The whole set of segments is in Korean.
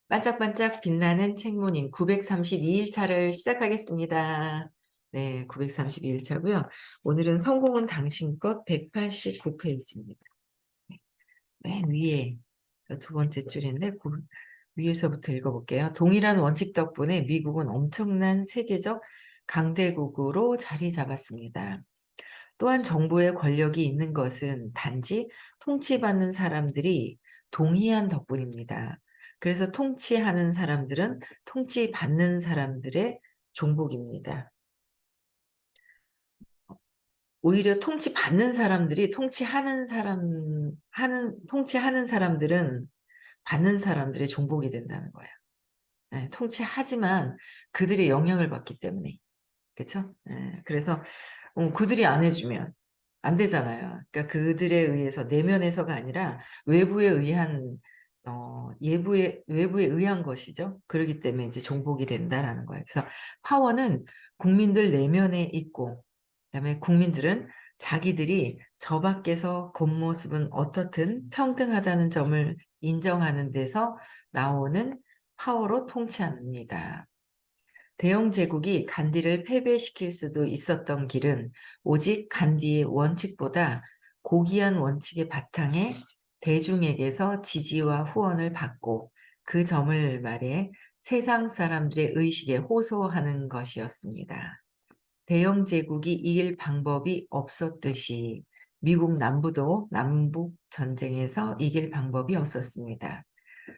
반짝반짝 빛나는 책모님 932일 차를 시작하겠습니다. 네, 932일 차고요. 오늘은 성공은 당신 것 189페이지입니다. 맨 위에 두 번째 줄인데 위에서부터 읽어볼게요. 동일한 원칙 덕분에 미국은 엄청난 세계적 강대국으로 자리 잡았습니다. 또한 정부의 권력이 있는 것은 단지 통치받는 사람들이 동의한 덕분입니다. 그래서 통치하는 사람들은 통치받는 사람들의 종복입니다. 오히려 통치받는 사람들이 통치하는 사람들은 받는 사람들의 종복이 된다는 거예요. 네, 통치하지만 그들의 영향을 받기 때문에. 그렇죠? 네, 그래서 그들이 안 해주면 안 되잖아요. 그러니까 그들에 의해서 내면에서가 아니라 외부에 의한 외부에 의한 것이죠. 그렇기 때문에 이제 종복이 된다라는 거예요. 그래서 파워는 국민들 내면에 있고, 그다음에 국민들은 자기들이 저 밖에서 겉모습은 어떻든 평등하다는 점을 인정하는 데서 나오는 파워로 통치합니다. 대영 제국이 간디를 패배시킬 수도 있었던 길은 오직 간디의 원칙보다 고귀한 원칙의 바탕에 대중에게서 지지와 후원을 받고 그 점을 말해 세상 사람들의 의식에 호소하는 것이었습니다. 대영 제국이 이길 방법이 없었듯이 미국 남부도 남북 전쟁에서 이길 방법이 없었습니다.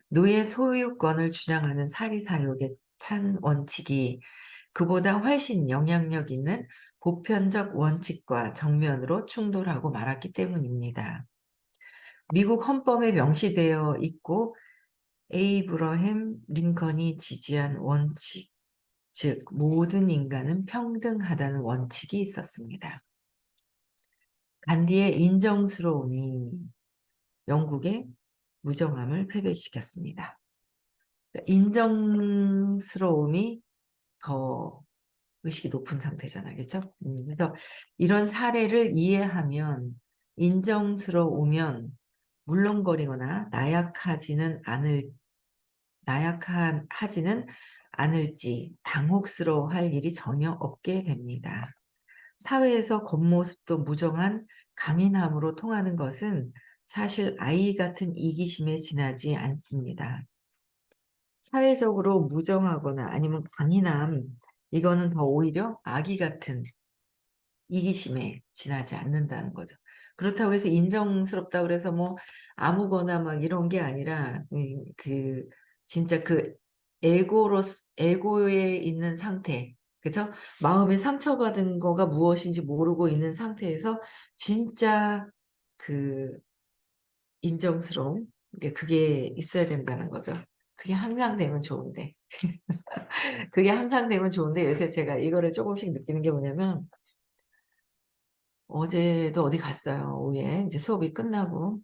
노예 소유권을 주장하는 사리사욕의 찬 원칙이 그보다 훨씬 영향력 있는 보편적 원칙과 정면으로 충돌하고 말았기 때문입니다. 미국 헌법에 명시되어 있고 에이브러햄 링컨이 지지한 원칙, 즉 모든 인간은 평등하다는 원칙이 있었습니다. 간디의 인정스러움이 영국의 무정함을 패배시켰습니다. 인정스러움이 더 의식이 높은 상태잖아요. 그렇죠? 그래서 이런 사례를 이해하면 인정스러우면 물렁거리거나 나약하지는 않을지 당혹스러워할 일이 전혀 없게 됩니다. 사회에서 겉모습도 무정한 강인함으로 통하는 것은 사실 아이 같은 이기심에 지나지 않습니다. 사회적으로 무정하거나 아니면 강인함, 이거는 더 오히려 아기 같은 이기심에 지나지 않는다는 거죠. 그렇다고 해서 인정스럽다고 그래서 뭐 아무거나 막 이런 게 아니라 진짜 그 에고에 있는 상태, 그죠? 마음에 상처받은 거가 무엇인지 모르고 있는 상태에서 진짜 그 인정스러움, 그게 있어야 된다는 거죠. 그게 항상 되면 좋은데. 그게 항상 되면 좋은데 요새 제가 이거를 조금씩 느끼는 게 뭐냐면 어제도 어디 갔어요. 오후에 이제 수업이 끝나고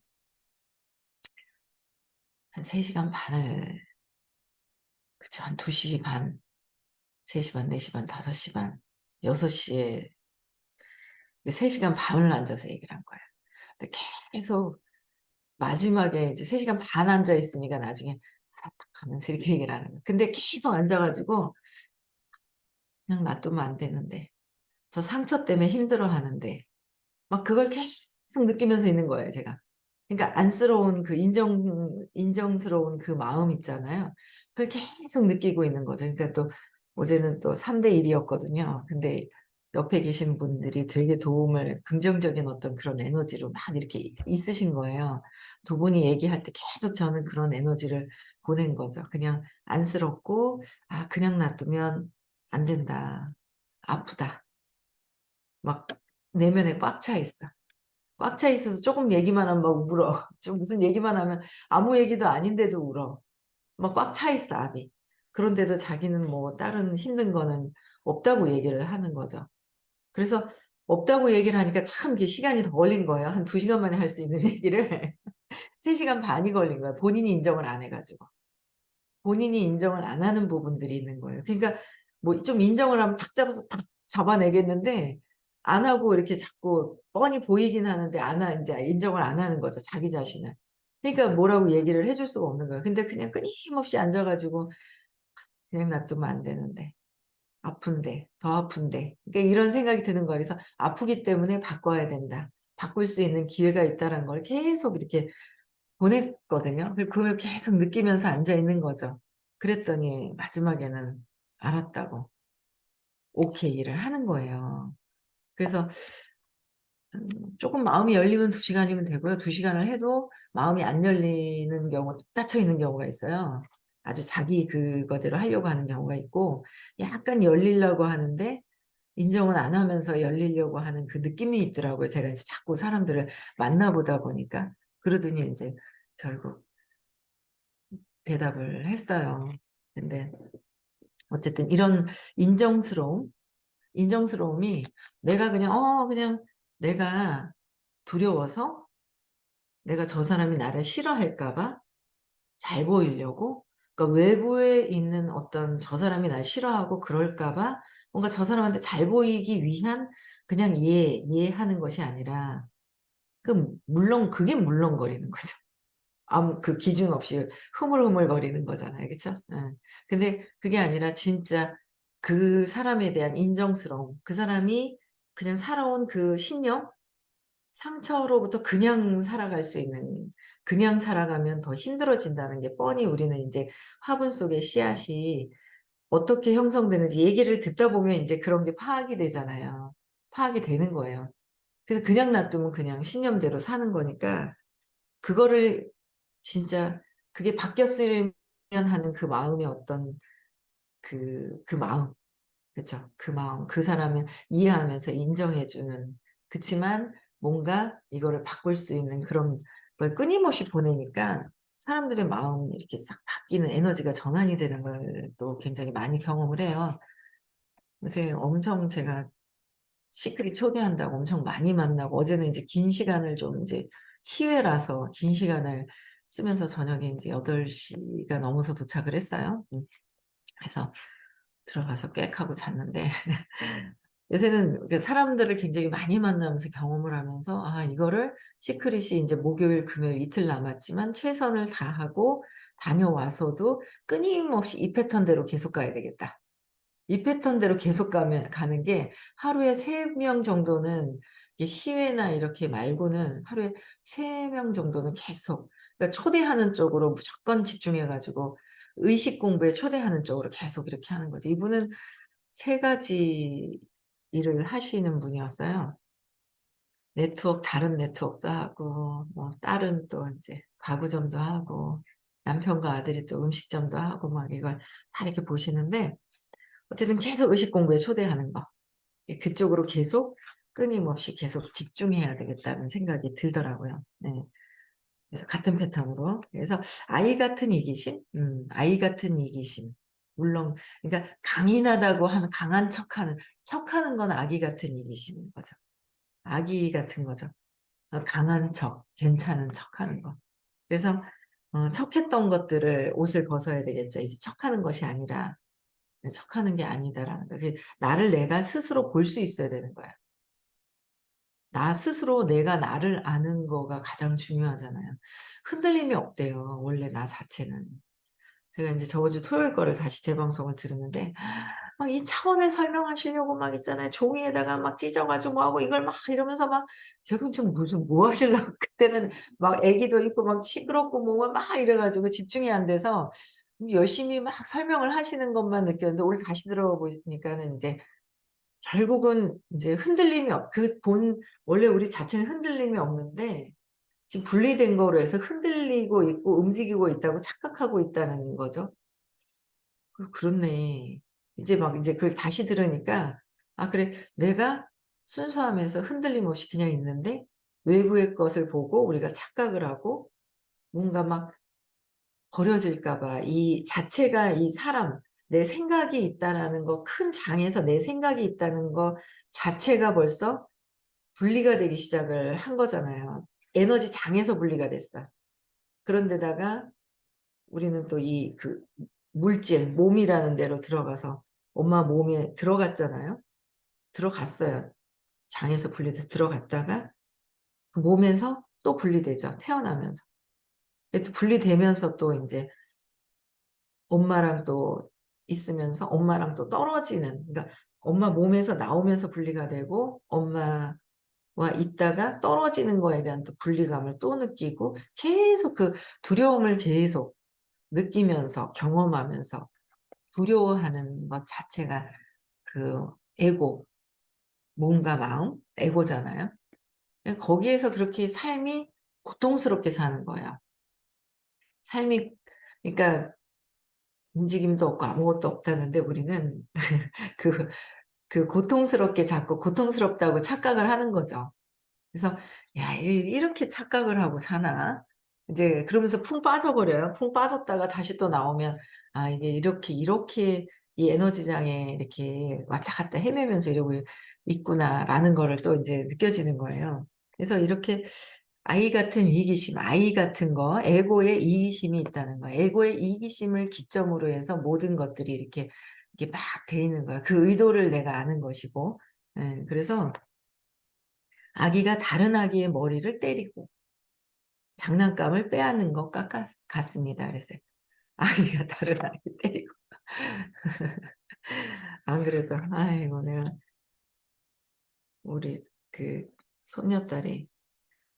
한 3시간 반을 그쵸. 한 2시 반, 3시 반, 4시 반, 5시 반, 6시에 3시간 반을 앉아서 얘기를 한 거예요. 근데 계속 마지막에 이제 3시간 반 앉아 있으니까 나중에 가면서 이렇게 얘기를 하는 거예요. 근데 계속 앉아가지고 그냥 놔두면 안 되는데 저 상처 때문에 힘들어 하는데 막 그걸 계속 느끼면서 있는 거예요, 제가. 그러니까 안쓰러운 인정스러운 그 마음 있잖아요. 그걸 계속 느끼고 있는 거죠. 그러니까 또 어제는 또 3대 1이었거든요. 근데 옆에 계신 분들이 되게 긍정적인 어떤 그런 에너지로 막 이렇게 있으신 거예요. 두 분이 얘기할 때 계속 저는 그런 에너지를 보낸 거죠. 그냥 안쓰럽고, 그냥 놔두면 안 된다. 아프다. 막 내면에 꽉 차 있어. 꽉 차 있어서 조금 얘기만 하면 막 울어. 좀 무슨 얘기만 하면 아무 얘기도 아닌데도 울어. 막 꽉 차 있어, 압이. 그런데도 자기는 뭐 다른 힘든 거는 없다고 얘기를 하는 거죠. 그래서 없다고 얘기를 하니까 참 이게 시간이 더 걸린 거예요. 한 2시간 만에 할 수 있는 얘기를 3시간 반이 걸린 거예요. 본인이 인정을 안 해가지고. 본인이 인정을 안 하는 부분들이 있는 거예요. 그러니까 뭐 좀 인정을 하면 탁 잡아서 탁 잡아내겠는데 안 하고 이렇게 자꾸 뻔히 보이긴 하는데 이제 인정을 안 하는 거죠. 자기 자신을. 그러니까 뭐라고 얘기를 해줄 수가 없는 거예요. 근데 그냥 끊임없이 앉아가지고 그냥 놔두면 안 되는데. 아픈데, 더 아픈데. 그러니까 이런 생각이 드는 거예요. 그래서 아프기 때문에 바꿔야 된다. 바꿀 수 있는 기회가 있다는 걸 계속 이렇게 보냈거든요. 그걸 계속 느끼면서 앉아 있는 거죠. 그랬더니 마지막에는 알았다고 오케이를 하는 거예요. 그래서 조금 마음이 열리면 2시간이면 되고요. 2시간을 해도 마음이 안 열리는 경우, 닫혀 있는 경우가 있어요. 아주 자기 그거대로 하려고 하는 경우가 있고, 약간 열리려고 하는데 인정은 안 하면서 열리려고 하는 그 느낌이 있더라고요. 제가 이제 자꾸 사람들을 만나보다 보니까. 그러더니 이제 결국 대답을 했어요. 근데 어쨌든 이런 인정스러움이 내가 그냥 내가 두려워서 내가 저 사람이 나를 싫어할까 봐 잘 보이려고, 그러니까 외부에 있는 어떤 저 사람이 날 싫어하고 그럴까 봐 뭔가 저 사람한테 잘 보이기 위한 그냥 이해하는 것이 아니라 물론 그게 물렁거리는 거죠. 아무 그 기준 없이 흐물흐물거리는 거잖아요. 그쵸? 예. 근데 그게 아니라 진짜 그 사람에 대한 인정스러움, 그 사람이 그냥 살아온 그 신념, 상처로부터 그냥 살아갈 수 있는, 그냥 살아가면 더 힘들어진다는 게 뻔히 우리는 이제 화분 속의 씨앗이 어떻게 형성되는지 얘기를 듣다 보면 이제 그런 게 파악이 되잖아요. 파악이 되는 거예요. 그래서 그냥 놔두면 그냥 신념대로 사는 거니까 그거를 진짜 그게 바뀌었으면 하는 그 마음의 어떤 그 마음, 그쵸? 그 마음, 그 사람을 이해하면서 인정해주는, 그치만 뭔가 이거를 바꿀 수 있는 그런 걸 끊임없이 보내니까 사람들의 마음이 이렇게 싹 바뀌는 에너지가 전환이 되는 걸 또 굉장히 많이 경험을 해요. 요새 엄청 제가 시크릿 초대한다고 엄청 많이 만나고, 어제는 이제 긴 시간을 좀 이제 시외라서 긴 시간을 쓰면서 저녁에 이제 8시가 넘어서 도착을 했어요. 그래서 들어가서 꽥 하고 잤는데 요새는 그 사람들을 굉장히 많이 만나면서 경험을 하면서, 아, 이거를 시크릿이 이제 목요일, 금요일 이틀 남았지만 최선을 다하고 다녀와서도 끊임없이 이 패턴대로 계속 가야 되겠다. 이 패턴대로 계속 가는 게 하루에 3명 정도는, 이게 시외나 이렇게 말고는 하루에 3명 정도는 계속, 그러니까 초대하는 쪽으로 무조건 집중해가지고 의식 공부에 초대하는 쪽으로 계속 이렇게 하는 거죠. 이분은 3가지 일을 하시는 분이었어요. 다른 네트워크도 하고, 뭐, 딸은 또 이제 가구점도 하고, 남편과 아들이 또 음식점도 하고, 막 이걸 다 이렇게 보시는데, 어쨌든 계속 의식 공부에 초대하는 거. 그쪽으로 계속 끊임없이 계속 집중해야 되겠다는 생각이 들더라고요. 네. 그래서 같은 패턴으로. 그래서 아이 같은 이기심, 아이 같은 이기심. 물론, 그러니까 강인하다고 하는 강한 척하는 건 아기 같은 이기심인 거죠. 아기 같은 거죠. 강한 척, 괜찮은 척하는 거. 그래서 척했던 것들을 옷을 벗어야 되겠죠. 이제 척하는 것이 아니라 척하는 게 아니다라는 거. 나를 내가 스스로 볼 수 있어야 되는 거야. 나 스스로 내가 나를 아는 거가 가장 중요하잖아요. 흔들림이 없대요. 원래 나 자체는. 제가 이제 저번 주 토요일 거를 다시 재방송을 들었는데 막 이 차원을 설명하시려고 막 있잖아요. 종이에다가 막 찢어가지고 뭐 하고 이걸 막 이러면서 막 결국 좀 무슨 뭐 하시려고 그때는 막 애기도 있고 막 시끄럽고 뭐 막 이래가지고 집중이 안 돼서 열심히 막 설명을 하시는 것만 느꼈는데 오늘 다시 들어보니까는 이제 결국은 이제 흔들림이 원래 우리 자체는 흔들림이 없는데 지금 분리된 거로 해서 흔들리고 있고 움직이고 있다고 착각하고 있다는 거죠. 그렇네. 이제 그걸 다시 들으니까, 아, 그래. 내가 순수하면서 흔들림 없이 그냥 있는데 외부의 것을 보고 우리가 착각을 하고 뭔가 막 버려질까 봐 이 자체가 이 사람, 내 생각이 있다라는 거, 큰 장에서 내 생각이 있다는 거 자체가 벌써 분리가 되기 시작을 한 거잖아요. 에너지 장에서 분리가 됐어. 그런데다가 우리는 또 물질, 몸이라는 데로 들어가서 엄마 몸에 들어갔잖아요. 들어갔어요. 장에서 분리돼서 들어갔다가 그 몸에서 또 분리되죠. 태어나면서. 또 분리되면서 또 이제 엄마랑 또 있으면서 엄마랑 또 떨어지는, 그러니까 엄마 몸에서 나오면서 분리가 되고 엄마와 있다가 떨어지는 거에 대한 또 분리감을 또 느끼고 계속 그 두려움을 계속 느끼면서 경험하면서 두려워하는 것 자체가 그 에고, 몸과 마음, 에고잖아요. 거기에서 그렇게 삶이 고통스럽게 사는 거예요. 삶이, 그러니까 움직임도 없고 아무것도 없다는데 우리는 그, 그 고통스럽게 자꾸 고통스럽다고 착각을 하는 거죠. 그래서 야, 이렇게 착각을 하고 사나? 이제 그러면서 풍 빠져버려요. 풍 빠졌다가 다시 또 나오면 아, 이게 이렇게 이 에너지장에 이렇게 왔다 갔다 헤매면서 이러고 있구나라는 거를 또 이제 느껴지는 거예요. 그래서 이렇게 아이 같은 이기심, 아이 같은 거, 에고의 이기심이 있다는 거예요. 에고의 이기심을 기점으로 해서 모든 것들이 이렇게 막 돼 있는 거예요. 그 의도를 내가 아는 것이고. 예, 그래서 아기가 다른 아기의 머리를 때리고 장난감을 빼앗는 것 같습니다. 그래서 아기가 다른 아기 때리고 안 그래도 아이고 내가 우리 그 손녀딸이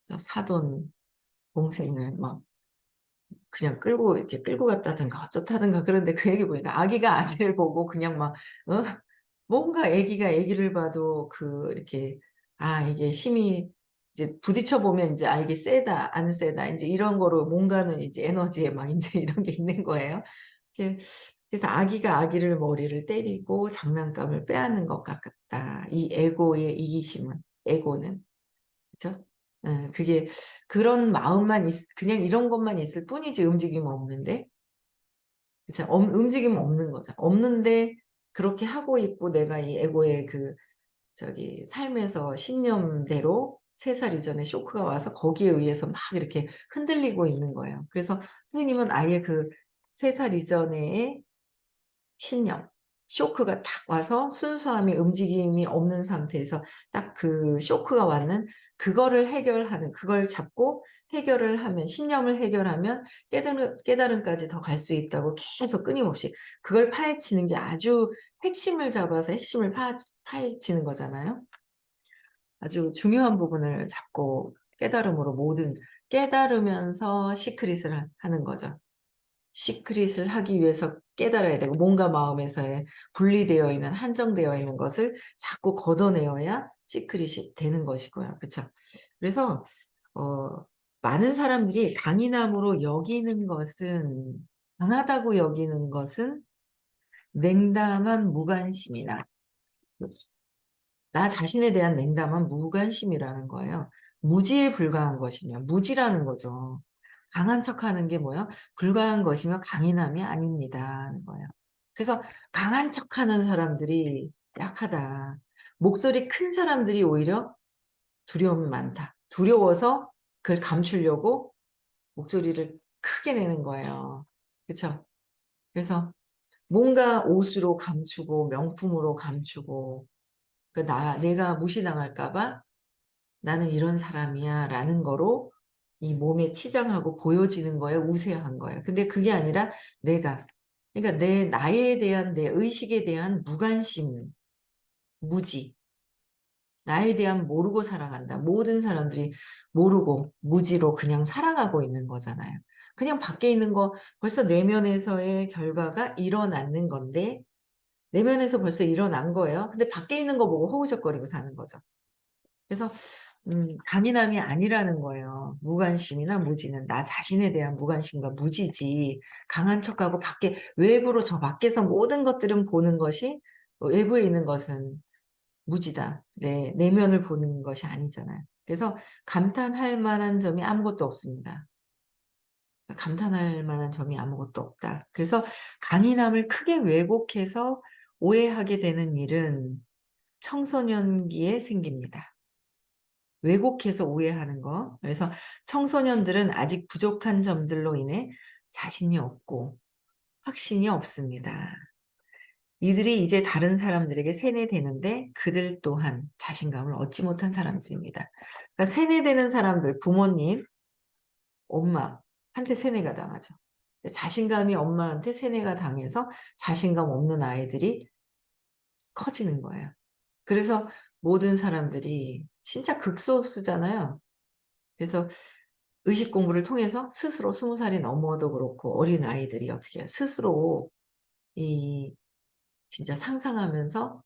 저 사돈 동생을 막 그냥 이렇게 끌고 갔다든가 어쩌다든가 그런데 그 얘기 보니까 아기가 아기를 보고 그냥 막 어? 뭔가 아기가 아기를 봐도 이렇게 아 이게 힘이 이제 부딪혀 보면 이제 아 이게 세다 안 세다 이제 이런 거로 뭔가는 이제 에너지에 막 이제 이런 게 있는 거예요. 이렇게 그래서 아기가 아기를 머리를 때리고 장난감을 빼앗는 것 같다. 이 에고의 이기심은 에고는 그죠? 그게 그런 마음만 그냥 이런 것만 있을 뿐이지 움직임 없는데 그쵸? 움직임 없는 거죠. 없는데 그렇게 하고 있고 내가 이 에고의 저기 삶에서 신념대로 3살 이전에 쇼크가 와서 거기에 의해서 막 이렇게 흔들리고 있는 거예요. 그래서 선생님은 아예 그 3살 이전에 신념, 쇼크가 탁 와서 순수함이 움직임이 없는 상태에서 딱 그 쇼크가 왔는 그거를 해결하는 그걸 잡고 해결을 하면 신념을 해결하면 깨달음까지 더 갈 수 있다고 계속 끊임없이 그걸 파헤치는 게 아주 핵심을 잡아서 핵심을 파헤치는 거잖아요. 아주 중요한 부분을 잡고 깨달음으로 깨달으면서 시크릿을 하는 거죠. 시크릿을 하기 위해서 깨달아야 되고 뭔가 마음에서의 분리되어 있는 한정되어 있는 것을 자꾸 걷어내어야 시크릿이 되는 것이고요. 그렇죠? 그래서 어, 많은 사람들이 강인함으로 여기는 것은 강하다고 여기는 것은 냉담한 무관심이나 나 자신에 대한 냉담한 무관심이라는 거예요. 무지에 불과한 것이면 무지라는 거죠. 강한 척하는 게 뭐예요? 불과한 것이면 강인함이 아닙니다 하는 거예요. 그래서 강한 척하는 사람들이 약하다. 목소리 큰 사람들이 오히려 두려움이 많다. 두려워서 그걸 감추려고 목소리를 크게 내는 거예요. 그렇죠? 그래서 뭔가 옷으로 감추고 명품으로 감추고 내가 무시당할까 봐 나는 이런 사람이야 라는 거로 이 몸에 치장하고 보여지는 거에 우세한 거예요. 근데 그게 아니라 그러니까 나에 대한 내 의식에 대한 무관심, 무지, 나에 대한 모르고 살아간다. 모든 사람들이 모르고 무지로 그냥 살아가고 있는 거잖아요. 그냥 밖에 있는 거 벌써 내면에서의 결과가 일어나는 건데 내면에서 벌써 일어난 거예요. 근데 밖에 있는 거 보고 허우적거리고 사는 거죠. 그래서 강인함이 아니라는 거예요. 무관심이나 무지는 나 자신에 대한 무관심과 무지지. 강한 척하고 외부로 저 밖에서 모든 것들은 보는 것이 외부에 있는 것은 무지다. 내면을 보는 것이 아니잖아요. 그래서 감탄할 만한 점이 아무것도 없습니다. 감탄할 만한 점이 아무것도 없다. 그래서 강인함을 크게 왜곡해서 오해하게 되는 일은 청소년기에 생깁니다. 왜곡해서 오해하는 거. 그래서 청소년들은 아직 부족한 점들로 인해 자신이 없고 확신이 없습니다. 이들이 이제 다른 사람들에게 세뇌되는데 그들 또한 자신감을 얻지 못한 사람들입니다. 그러니까 세뇌되는 사람들, 부모님, 엄마, 한테 세뇌가 당하죠. 자신감이 엄마한테 세뇌가 당해서 자신감 없는 아이들이 커지는 거예요. 그래서 모든 사람들이 진짜 극소수잖아요. 그래서 의식 공부를 통해서 스스로 20 살이 넘어도 그렇고 어린아이들이 어떻게 해요? 스스로 이 진짜 상상하면서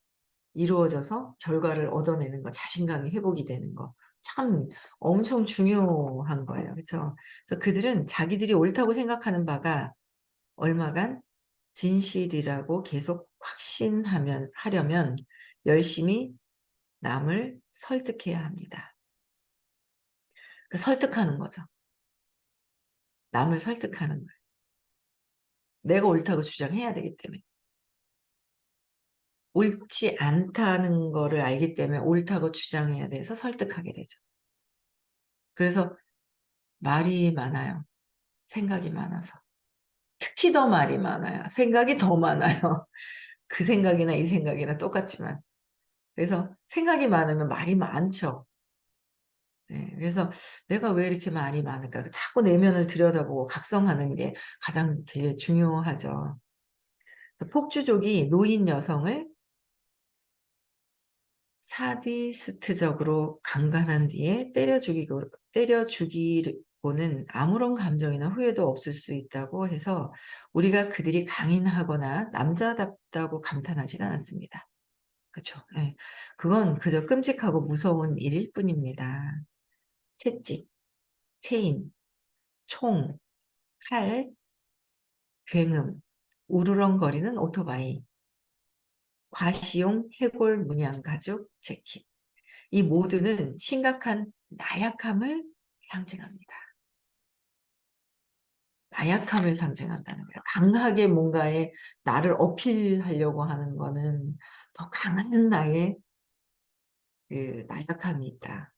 이루어져서 결과를 얻어내는 거, 자신감이 회복이 되는 거 참 엄청 중요한 거예요. 그쵸? 그래서 그들은 자기들이 옳다고 생각하는 바가 얼마간 진실이라고 계속 하려면 열심히 남을 설득해야 합니다. 설득하는 거죠. 남을 설득하는 거예요. 내가 옳다고 주장해야 되기 때문에. 옳지 않다는 거를 알기 때문에 옳다고 주장해야 돼서 설득하게 되죠. 그래서 말이 많아요. 생각이 많아서. 특히 더 말이 많아요. 생각이 더 많아요. 그 생각이나 이 생각이나 똑같지만. 그래서 생각이 많으면 말이 많죠. 네, 그래서 내가 왜 이렇게 말이 많을까? 자꾸 내면을 들여다보고 각성하는 게 가장 되게 중요하죠. 그래서 폭주족이 노인 여성을 사디스트적으로 강간한 뒤에 때려 죽이고는 아무런 감정이나 후회도 없을 수 있다고 해서 우리가 그들이 강인하거나 남자답다고 감탄하지는 않습니다. 그쵸? 예. 그건 그저 끔찍하고 무서운 일일 뿐입니다. 채찍, 체인, 총, 칼, 굉음, 우르렁거리는 오토바이, 과시용 해골 문양 가죽 재킷. 이 모두는 심각한 나약함을 상징합니다. 나약함을 상징한다는 거예요. 강하게 뭔가에 나를 어필하려고 하는 거는 더 강한 나의 그 나약함이 있다.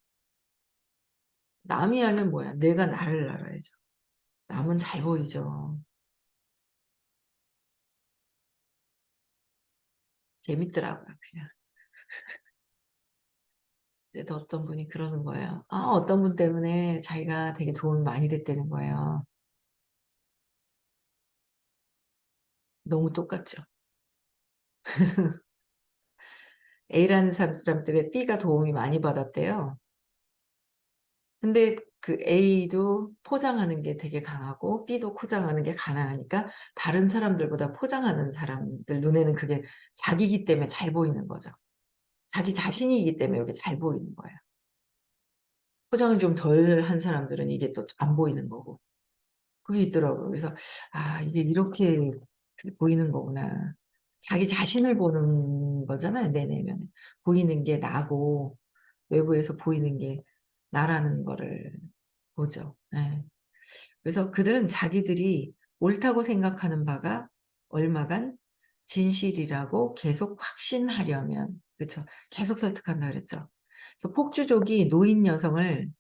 남이 알면 뭐야? 내가 나를 알아야죠. 남은 잘 보이죠. 재밌더라고요, 그냥. 이제 또 어떤 분이 그러는 거예요. 어떤 분 때문에 자기가 되게 도움이 많이 됐다는 거예요. 너무 똑같죠. A라는 사람 때문에 B가 도움이 많이 받았대요. 근데 그 A도 포장하는 게 되게 강하고 B도 포장하는 게 가난하니까 다른 사람들보다 포장하는 사람들 눈에는 그게 자기이기 때문에 잘 보이는 거죠. 자기 자신이기 때문에 이게 잘 보이는 거예요. 포장을 좀 덜 한 사람들은 이게 또 안 보이는 거고. 그게 있더라고요. 그래서 이게 이렇게 보이는 거구나. 자기 자신을 보는 거잖아요, 내 내면에. 보이는 게 나고 외부에서 보이는 게 나라는 거를 보죠. 예. 그래서 그들은 자기들이 옳다고 생각하는 바가 얼마간 진실이라고 계속 확신하려면, 그쵸? 계속 설득한다 그랬죠. 그래서 폭주족이 노인 여성을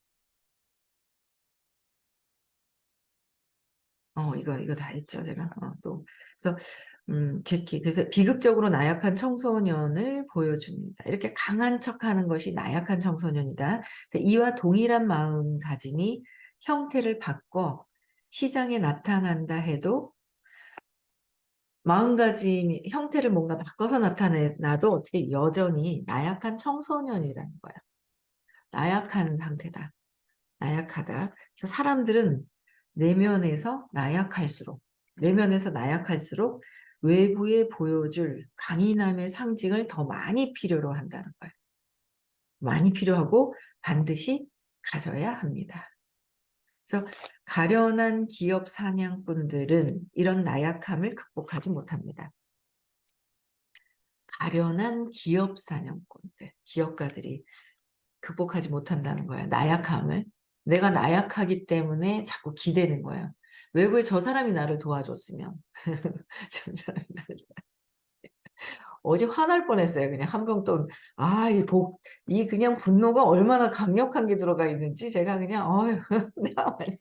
이거 다 했죠, 제가. 또. 그래서, 제키. 그래서 비극적으로 나약한 청소년을 보여줍니다. 이렇게 강한 척 하는 것이 나약한 청소년이다. 이와 동일한 마음가짐이 형태를 바꿔 시장에 나타난다 해도 마음가짐이 형태를 뭔가 바꿔서 나타나도 어떻게 여전히 나약한 청소년이라는 거야. 나약한 상태다. 나약하다. 그래서 사람들은 내면에서 나약할수록 외부에 보여줄 강인함의 상징을 더 많이 필요로 한다는 거예요. 많이 필요하고 반드시 가져야 합니다. 그래서 가련한 기업 사냥꾼들은 이런 나약함을 극복하지 못합니다. 가련한 기업 사냥꾼들, 기업가들이 극복하지 못한다는 거야. 나약함을. 내가 나약하기 때문에 자꾸 기대는 거야. 외부에 저 사람이 나를 도와줬으면. 저 사람이 나를 어제 화날 뻔했어요. 그냥 한병돈. 이 그냥 분노가 얼마나 강력한 게 들어가 있는지 제가 그냥 내가 완전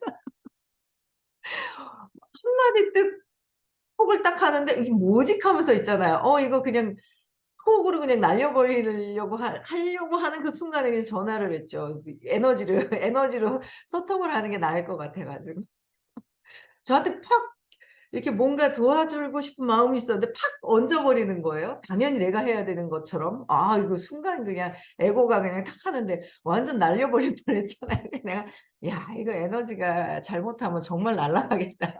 한마디 뜻 톡을 딱 하는데 이게 뭐지 하면서 있잖아요. 이거 그냥 톡으로 그냥 날려버리려고 하려고 하는 그 순간에 그냥 전화를 했죠. 에너지로 소통을 하는 게 나을 것 같아 가지고. 저한테 팍 이렇게 뭔가 도와주고 싶은 마음이 있었는데 팍 얹어버리는 거예요. 당연히 내가 해야 되는 것처럼. 아 이거 순간 그냥 에고가 그냥 탁 하는데 완전 날려버릴 뻔했잖아요. 내가 '야 이거 에너지가 잘못하면 정말 날아가겠다.'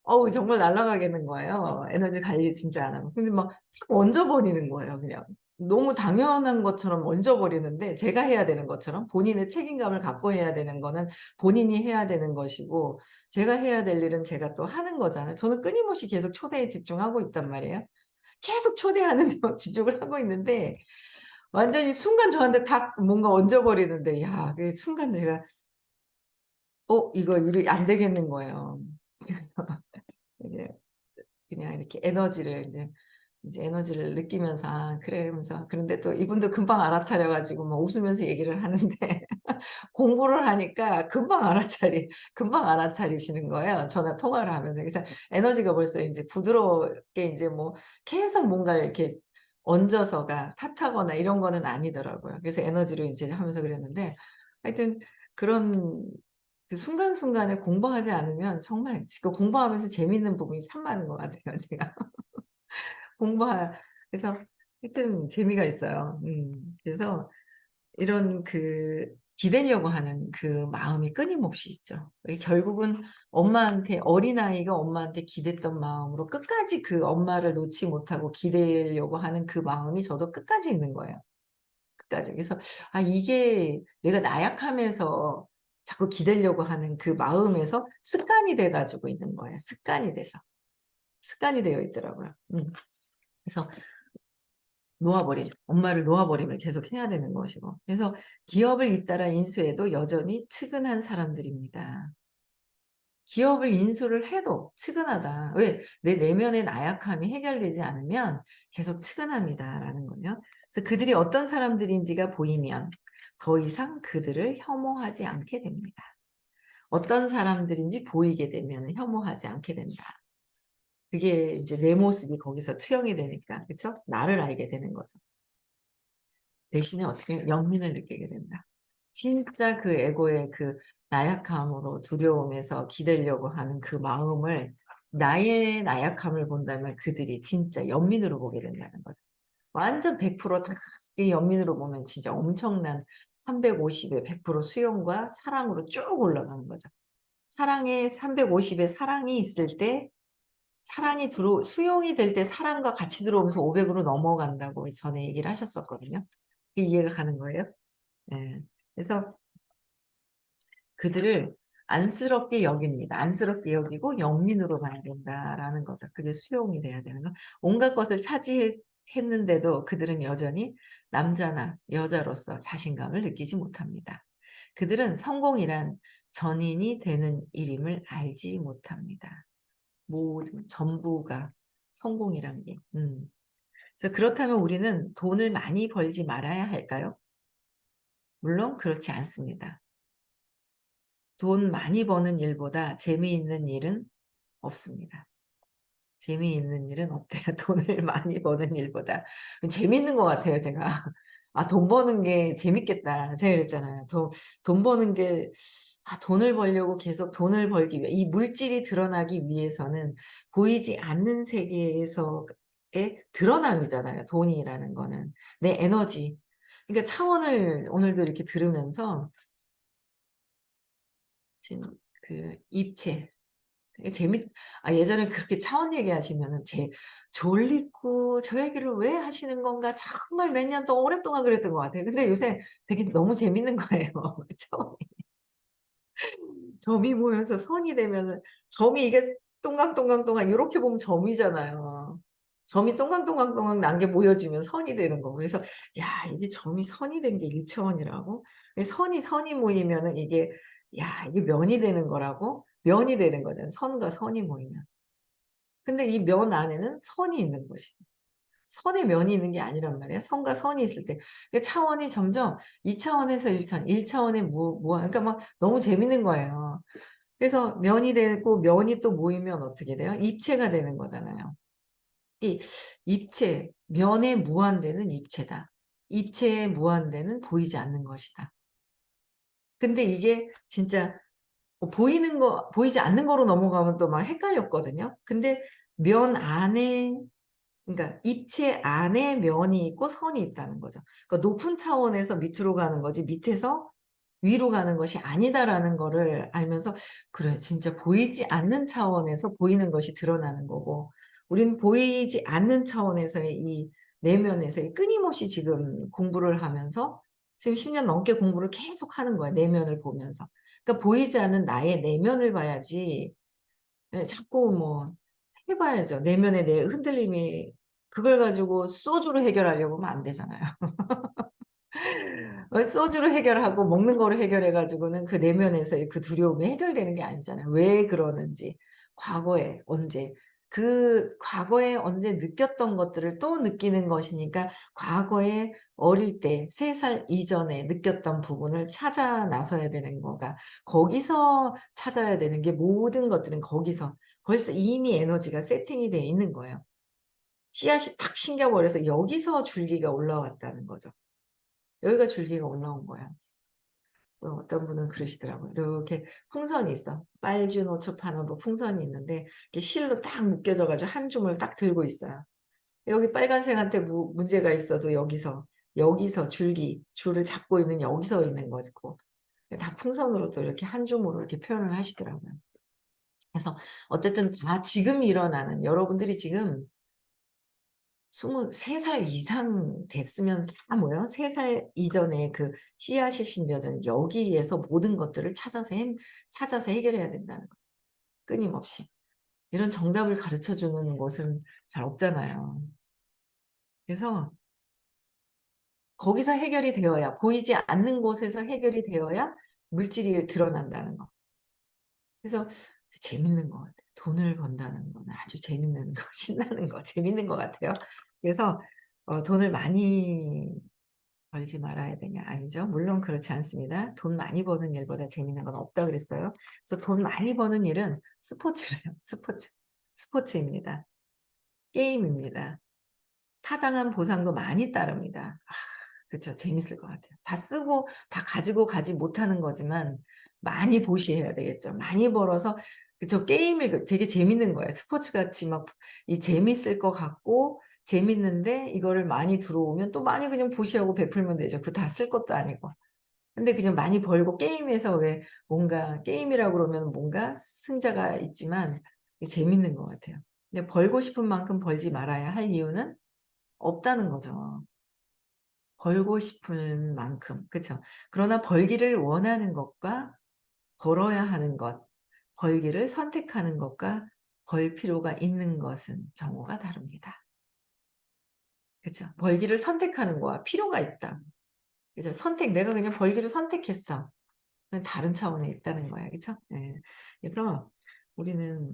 어우 정말 날아가겠는 거예요, 에너지 관리 진짜 안 하면. 근데 막 팍 얹어 버리는 거예요 그냥. 너무 당연한 것처럼 얹어 버리는데 제가 해야 되는 것처럼 본인의 책임감을 갖고 해야 되는 거는 본인이 해야 되는 것이고 제가 해야 될 일은 제가 또 하는 거잖아요. 저는 끊임없이 계속 초대에 집중하고 있단 말이에요. 계속 초대하는 데 막 집중을 하고 있는데 완전히 순간 저한테 딱 뭔가 얹어 버리는데 야 그게 순간 제가 이거 일이 안 되겠는 거예요. 그래서 이게 그냥 이렇게 에너지를 인제 에너지를 느끼면서 '아 그래.' 하면서 그런데 또 이분도 금방 알아차려 가지고 막 웃으면서 얘기를 하는데 공부를 하니까 금방 알아차리시는 거예요, 전화 통화를 하면서. 그래서 에너지가 벌써 인제 부드럽게 인제 뭐 계속 뭔가를 이렇게 얹어서가 탓하거나 이런 거는 아니더라고요. 그래서 에너지로 인제 하면서 그랬는데 하여튼 그런 그 순간순간에 공부하지 않으면 정말 지금 공부하면서 재미있는 부분이 참 많은 것 같아요 제가. 공부하 그래서 하여튼 재미가 있어요. 그래서 이런 그 기대려고 하는 그 마음이 끊임없이 있죠. 이게 결국은 엄마한테 어린아이가 엄마한테 기댔던 마음으로 끝까지 그 엄마를 놓지 못하고 기대려고 하는 그 마음이 저도 끝까지 있는 거예요. 끝까지. 그래서 이게 내가 나약함에서 자꾸 기대려고 하는 그 마음에서 습관이 돼 가지고 있는 거예요, 습관이 돼서. 습관이 되어 있더라고요. 그래서 엄마를 놓아 버림을 계속 해야 되는 것이고. 그래서 기업을 잇따라 인수해도 여전히 측은한 사람들입니다. 기업을 인수를 해도 측은하다. 왜? 내 내면의 나약함이 해결되지 않으면 계속 측은합니다라는 거요. 그래서 그들이 어떤 사람들인지가 보이면 더 이상 그들을 혐오하지 않게 됩니다. 어떤 사람들인지 보이게 되면 혐오하지 않게 된다. 그게 이제 내 모습이 거기서 투영이 되니까 그쵸? 나를 알게 되는 거죠. 대신에 어떻게 연민을 느끼게 된다. 진짜 그 에고의 그 나약함으로 두려움에서 기대려고 하는 그 마음을 나의 나약함을 본다면 그들이 진짜 연민으로 보게 된다는 거죠. 완전 100%다 이 연민으로 보면 진짜 엄청난 350의 100% 수용과 사랑으로 쭉 올라가는 거죠. 사랑의 350의 사랑이 있을 때 사랑이 수용이 될 때 사랑과 같이 들어오면서 500 으로 넘어간다고 전에 얘기를 하셨었거든요. 그게 이해가 가는 거예요? 예. 그래서 그들을 안쓰럽게 여깁니다. 안쓰럽게 여기고 영민으로 봐야 된다라는 거죠. 그게 수용이 돼야 되는 거. 온갖 것을 차지했는데도 그들은 여전히 남자나 여자로서 자신감을 느끼지 못합니다. 그들은 성공이란 전인이 되는 일임을 알지 못합니다. 모든 전부가 성공이란 게. 그래서 그렇다면 우리는 돈을 많이 벌지 말아야 할까요? 물론 그렇지 않습니다. 돈 많이 버는 일보다 재미있는 일은 없습니다. 재미있는 일은 없대요. 돈을 많이 버는 일보다. 재미있는 것 같아요 제가. '아 돈 버는 게 재밌겠다.' 제가 그랬잖아요. 돈 버는 게 돈을 벌려고 계속 돈을 벌기 위해 이 물질이 드러나기 위해서는 보이지 않는 세계에서의 드러남이잖아요 돈이라는 거는. 내 에너지. 그러니까 차원을 오늘도 이렇게 들으면서 진 그 입체 되게 예전에 그렇게 차원 얘기하시면은 졸리고 '저 얘기를 왜 하시는 건가.' 정말 몇 년 동안 오랫동안 그랬던 것 같아요. 근데 요새 되게 너무 재밌는 거예요. 그쵸? 점이 모여서 선이 되면은 점이 이게 동강동강동강 요렇게 보면 점이잖아요. 점이 동강동강동강 난 게 모여지면 선이 되는 거고. 그래서 '야 이게 점이 선이 된 게 일차원이라고? 선이 모이면은 이게 면이 되는 거라고? 면이 되는 거잖아요, 선과 선이 모이면. 근데 이 면 안에는 선이 있는 것이고 선의 면이 있는 게 아니란 말이에요. 선과 선이 있을 때. 그 차원이 점점 2 차원에서 1 차원, 1 차원의 무한 그러니까 막 너무 재밌는 거예요. 그래서 면이 되고 면이 또 모이면 어떻게 돼요? 입체가 되는 거잖아요. 이 입체, 면의 무한대는 입체다. 입체의 무한대는 보이지 않는 것이다. 근데 이게 진짜 보이지 않는 거로 넘어가면 또 막 헷갈렸거든요. 근데 면 안에, 그러니까 입체 안에 면이 있고 선이 있다는 거죠. 그러니까 높은 차원에서 밑으로 가는 거지 밑에서 위로 가는 것이 아니다라는 거를 알면서, 그래, 진짜 보이지 않는 차원에서 보이는 것이 드러나는 거고, 우린 보이지 않는 차원에서의 이 내면에서의 끊임없이 지금 공부를 하면서 지금 10년 넘게 공부를 계속 하는 거야, 내면을 보면서. 그러니까 보이지 않는 나의 내면을 봐야지. 예, 자꾸 뭐 해봐야죠. 내면의 내 흔들림이, 그걸 가지고 소주로 해결하려고 하면 안 되잖아요. 소주로 해결하고 먹는 거로 해결해 가지고는 그 내면에서의 그 두려움이 해결되는 게 아니잖아요. 왜 그러는지, 과거에 언제 느꼈던 것들을 또 느끼는 것이니까, 과거에 어릴 때 3살 이전에 느꼈던 부분을 찾아 나서야 되는 거가, 거기서 찾아야 되는 게, 모든 것들은 거기서 벌써 이미 에너지가 세팅이 돼 있는 거예요. 씨앗이 탁 심겨버려서 여기서 줄기가 올라왔다는 거죠. 여기가 줄기가 올라온 거야. 또 어떤 분은 그러시더라고요. 이렇게 풍선이 있어. 빨주노초 파는 뭐 풍선이 있는데, 이렇게 실로 딱 묶여져 가지고 한 줌을 딱 들고 있어요. 여기 빨간색한테 문제가 있어도 여기서 줄을 잡고 있는, 여기서 있는 거고, 다 풍선으로 또 이렇게 한 줌으로 이렇게 표현을 하시더라고요. 그래서 어쨌든 다 지금 일어나는, 여러분들이 지금 23살 이상 됐으면 다 뭐예요? 3살 이전에 그 씨앗이 심겨진 여기에서 모든 것들을 찾아서 해결해야 된다는 거예요. 끊임없이. 이런 정답을 가르쳐 주는 곳은 잘 없잖아요. 그래서 거기서 해결이 되어야, 보이지 않는 곳에서 해결이 되어야 물질이 드러난다는 거. 그래서 재밌는 것 같아요. 돈을 번다는 건 아주 재밌는 거, 신나는 거, 재밌는 것 같아요. 그래서 돈을 많이 벌지 말아야 되냐? 아니죠. 물론 그렇지 않습니다. 돈 많이 버는 일보다 재밌는 건 없다 그랬어요. 그래서 돈 많이 버는 일은 스포츠래요. 스포츠입니다. 게임입니다. 타당한 보상도 많이 따릅니다. 그쵸. 재밌을 것 같아요. 다 쓰고 다 가지고 가지 못하는 거지만 많이 보시해야 되겠죠. 많이 벌어서, 그쵸. 게임을 되게 재밌는 거예요. 스포츠같이 막 이 재밌을 것 같고 재밌는데, 이거를 많이 들어오면 또 많이 그냥 보시하고 베풀면 되죠. 그거 다 쓸 것도 아니고. 근데 그냥 많이 벌고, 게임에서 왜 뭔가 게임이라고 그러면 뭔가 승자가 있지만 이게 재밌는 것 같아요. 근데 벌고 싶은 만큼 벌지 말아야 할 이유는 없다는 거죠. 벌고 싶은 만큼. 그쵸? 그러나 벌기를 원하는 것과 벌어야 하는 것, 벌기를 선택하는 것과 벌 필요가 있는 것은 경우가 다릅니다. 그쵸? 벌기를 선택하는 거와 필요가 있다. 그죠? 내가 그냥 벌기를 선택했어. 그건 다른 차원에 있다는 거야. 그쵸? 네. 그래서 우리는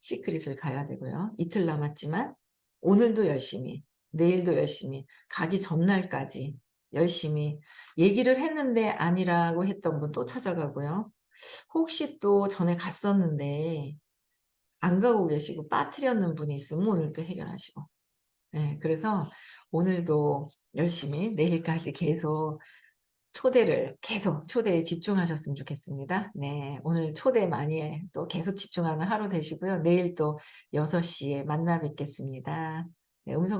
시크릿을 가야 되고요. 이틀 남았지만 오늘도 열심히, 내일도 열심히, 가기 전날까지 열심히, 얘기를 했는데 아니라고 했던 분 또 찾아가고요. 혹시 또 전에 갔었는데 안 가고 계시고 빠뜨렸는 분이 있으면 오늘 또 해결하시고. 네, 그래서 오늘도 열심히, 내일까지 계속 초대에 집중하셨으면 좋겠습니다. 네, 오늘 초대 많이 또 계속 집중하는 하루 되시고요. 내일 또 6시에 만나 뵙겠습니다. 네, 음성